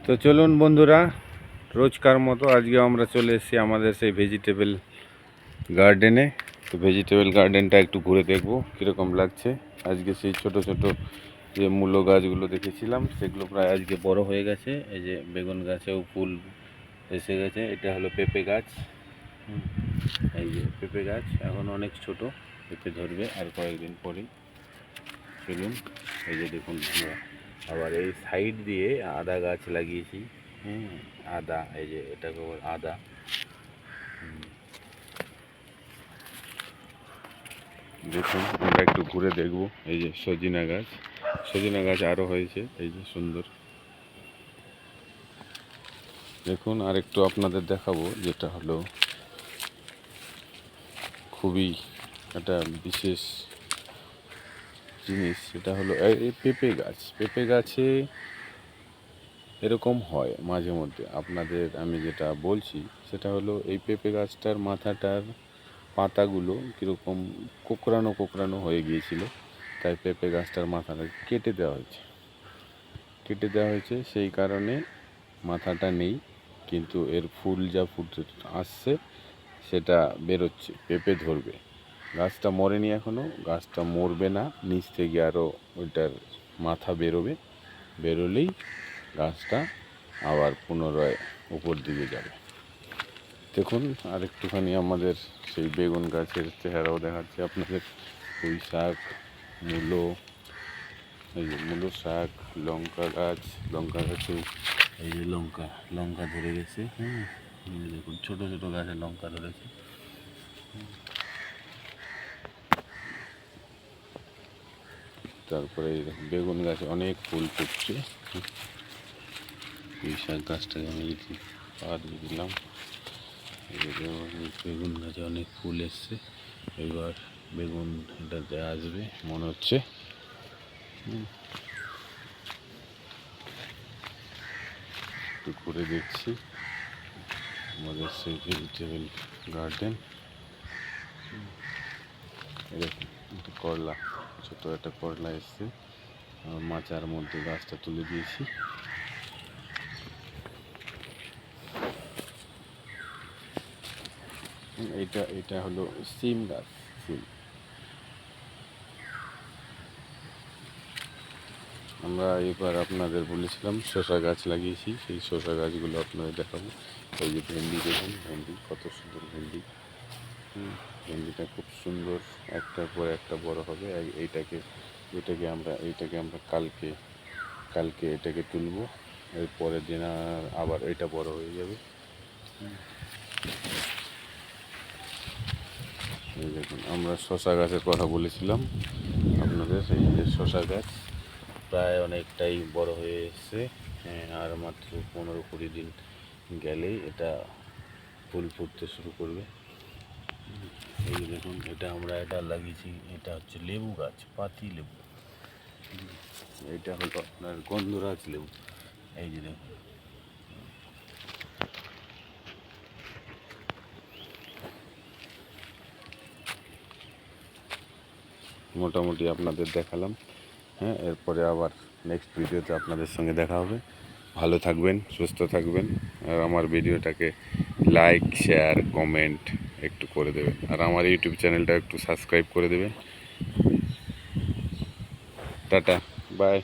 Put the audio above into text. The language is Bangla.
তো চলুন বন্ধুরা, রোজকার মতো আজকে আমরা চলে এসেছি আমাদের সেই ভেজিটেবল গার্ডেনে। তো ভেজিটেবল গার্ডেনটা একটু ঘুরে দেখবো কীরকম লাগছে। আজকে সেই ছোট ছোট যে মূলো গাছগুলো দেখেছিলাম সেগুলো প্রায় আজকে বড় হয়ে গেছে। এই যে বেগুন গাছেও ফুল এসে গেছে। এটা হলো পেঁপে গাছ। এই যে পেঁপে গাছ এখন অনেক ছোট, পেঁপে ধরবে আর কয়েকদিন পরেই। চলুন, এই যে দেখুন আমরা আবার এই সাইড দিয়ে আদা গাছ লাগিয়েছি। আদা, এই যে এটা কেবল আদা। দেখুন আমরা একটু ঘুরে দেখব। এই যে সজিনা গাছ, সজিনা গাছ আরও হয়েছে, এই যে সুন্দর। দেখুন আর একটু আপনাদের দেখাবো, যেটা হলো খুবই একটা বিশেষ জিনিস। সেটা হলো এই পেঁপে গাছ। পেঁপে গাছে এরকম হয় মাঝে মধ্যে। আপনাদের আমি যেটা বলছি সেটা হলো এই পেঁপে গাছটার মাথাটার পাতাগুলো কীরকম কোঁকড়ানো কোঁকড়ানো হয়ে গিয়েছিল, তাই পেঁপে গাছটার মাথাটা কেটে দেওয়া হয়েছে। সেই কারণে মাথাটা নেই, কিন্তু এর ফুল যা ফুটে আসছে সেটা বেরোচ্ছে, পেঁপে ধরবে। গাছটা মরেনি এখনও, গাছটা মরবে না, নিচ থেকে আরও ওইটার মাথা বেরোবে। বেরোলেই গাছটা আবার পুনরায় উপর দিকে যাবে। দেখুন আর একটুখানি আমাদের সেই বেগুন গাছের চেহারাও দেখাচ্ছে আপনাদের। পুঁই শাক, মূলো, এই যে মূলো শাক, লঙ্কা গাছে এই যে লঙ্কা ধরে গেছে। দেখুন ছোট ছোট গাছে লঙ্কা ধরেছে। তারপরে এই বেগুন গাছে অনেক ফুল ফুটছে। পুঁই শাক গাছটাকে আমি পার দিয়ে দিলাম। বেগুন গাছে অনেক ফুল এসছে, এবার বেগুন এটাতে আসবে মনে হচ্ছে। একটু ঘুরে দেখছি আমাদের সেই ভেজিটেবল গার্ডেন। এরকম একটা করলা, ছোটো একটা করলা এসছে, মাচার মধ্যে গাছটা তুলে দিয়েছি। এটা হলো সিম গাছ। আমরা এবার আপনাদের বলেছিলাম শসা গাছ লাগিয়েছি, সেই শসা গাছগুলো আপনাদের দেখাবো। এই যে ভেন্ডি দেখুন, ভেন্ডি কত সুন্দর ভেন্ডি। ভেন্ডিটা খুব সুন্দর, একটার পর একটা বড় হবে। এটাকে আমরা কালকে এটাকে তুলব। এর পরের দিন আবার এটা বড় হয়ে যাবে। এই দেখুন আমরা শসা গাছের কথা বলেছিলাম আপনাদের। এই যে শসা গাছ প্রায় অনেকটাই বড় হয়ে এসছে। আর মাত্র 15-20 দিন গেলেই এটা ফুল ফুটতে শুরু করবে। এই যে দেখুন এটা লাগিয়েছি, এটা হচ্ছে লেবু গাছ, পাতি লেবু। এটা হলো আপনার গন্ধরাজ লেবু। এই যে দেখুন মোটামুটি আপনাদের দেখালাম। এরপরে আবার নেক্সট ভিডিওতে আপনাদের সঙ্গে দেখা হবে। ভালো থাকবেন, সুস্থ থাকবেন, আর আমার ভিডিওটাকে লাইক, শেয়ার, কমেন্ট একটু করে দেবেন, আর আমার ইউটিউব চ্যানেলটা একটু সাবস্ক্রাইব করে দেবেন। Tata, by.